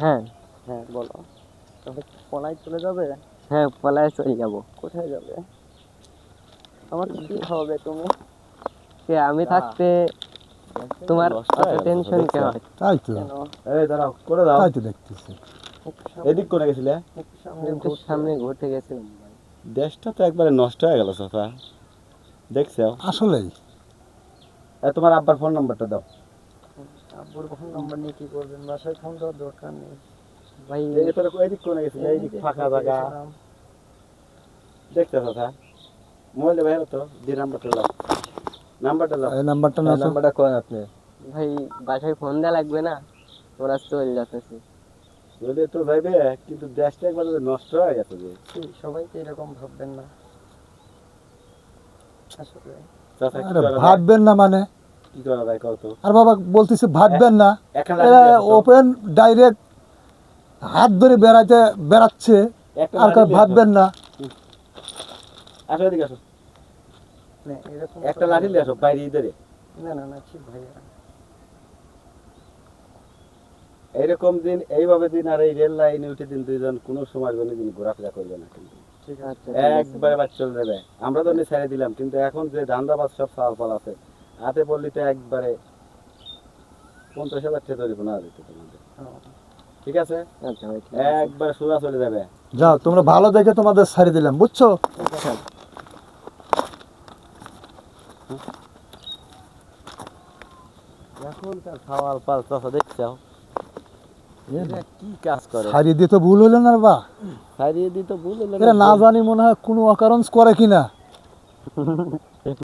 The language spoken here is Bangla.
হ্যাঁ হ্যাঁ বলো। তাহলে পলায় চলে যাবে? হ্যাঁ পলায় চলে যাবো। কোথায় যাবে? আমাকে কি খাওয়াবে তুমি? কে আমি থাকতে তোমার অত টেনশন কে হয়? তাই তো, কেন? এই দাঁড়াও করে দাও। তাই তো দেখতেছি। একটু সামনে, এদিক করে গেছিলে? একটু সামনে একটু ঘুরতে। সামনে ঘুরতে গেছিলাম ভাই। দেশটা তো একবারে নষ্ট হয়ে গেল চাচা, দেখছো? আসলেই তোমার আব্বার ফোন নাম্বারটা দাও। আব্বুর ফোন নাম্বার নিয়ে কি করবেন? বাসায় ফোন দেওয়ার দরকার নেই। ভাই এদিক করে গেছিলে, এইদিক ফাঁকা জায়গা দেখছো চাচা? মোবাইলটা বাইরে তো দিয়ে নাম্বারটা দাও, নাম্বারটা দাও। এই নাম্বারটা না তো, নাম্বারটা কোন আপনি? ভাই বাসায় ফোন দেওয়া লাগবে না, ওরা চলে যাচ্ছে। যদি তো যাইবে, কিন্তু দেশটা একবারে নষ্ট হয়ে গেছে যে। সবাই তো এরকম ভাববেন না আসলে। চাচা কি আরে করা যায়? ভাববেন না মানে, কি করা যায় কও তো? আর বাবা বলতেছে ভাববেন না, একটা এরা লাঠি নিয়ে আসো তো। ওপেন ডাইরেক্ট হাত ধরে বেড়াচ্ছে, একটা আর লাঠি কয় নিয়ে আসো। ভাববেন না। আসো এদিকে আসো, না এরকম একটা লাঠি নিয়ে আসো বাইরে ইধারে। না না না ঠিক ভাইয়া। এইরকম দিন, এইভাবে দিন আর এই রেল লাইনে উঠে দিন দুইজন কোনো সময় জন্য দিন ঘোরাফেরা করবে না কিন্তু ঠিক আছে। আচ্ছা ঠিক আছে। একবারে বাদ চলে যাবে। আমরা তো এমনি ছেড়ে দিলাম, কিন্তু এখন যে ধান্দাবাজ সব সাল পাল আছে, হাতে পড়লি তো একবারে 50,000 টাকা তৈরি না দিতে তোমাদের। ঠিক আছে, আচ্ছা ভাই ঠিক আছে। একবারে সোজা চলে যাবে। যাও তোমরা ভালো দেখে তোমাদের ছাড়ি দিলাম, বুঝছো? এখনকার সাওয়াল পাল চাষা দেখছো এরা কি কাজ করে? ছাড়ি দিয়ে তো ভুল হলো না বা, সারিয়ে দিতে ভুল হলো এরা না। না জানি মনে হয় কোনো অকারণ করে কিনা।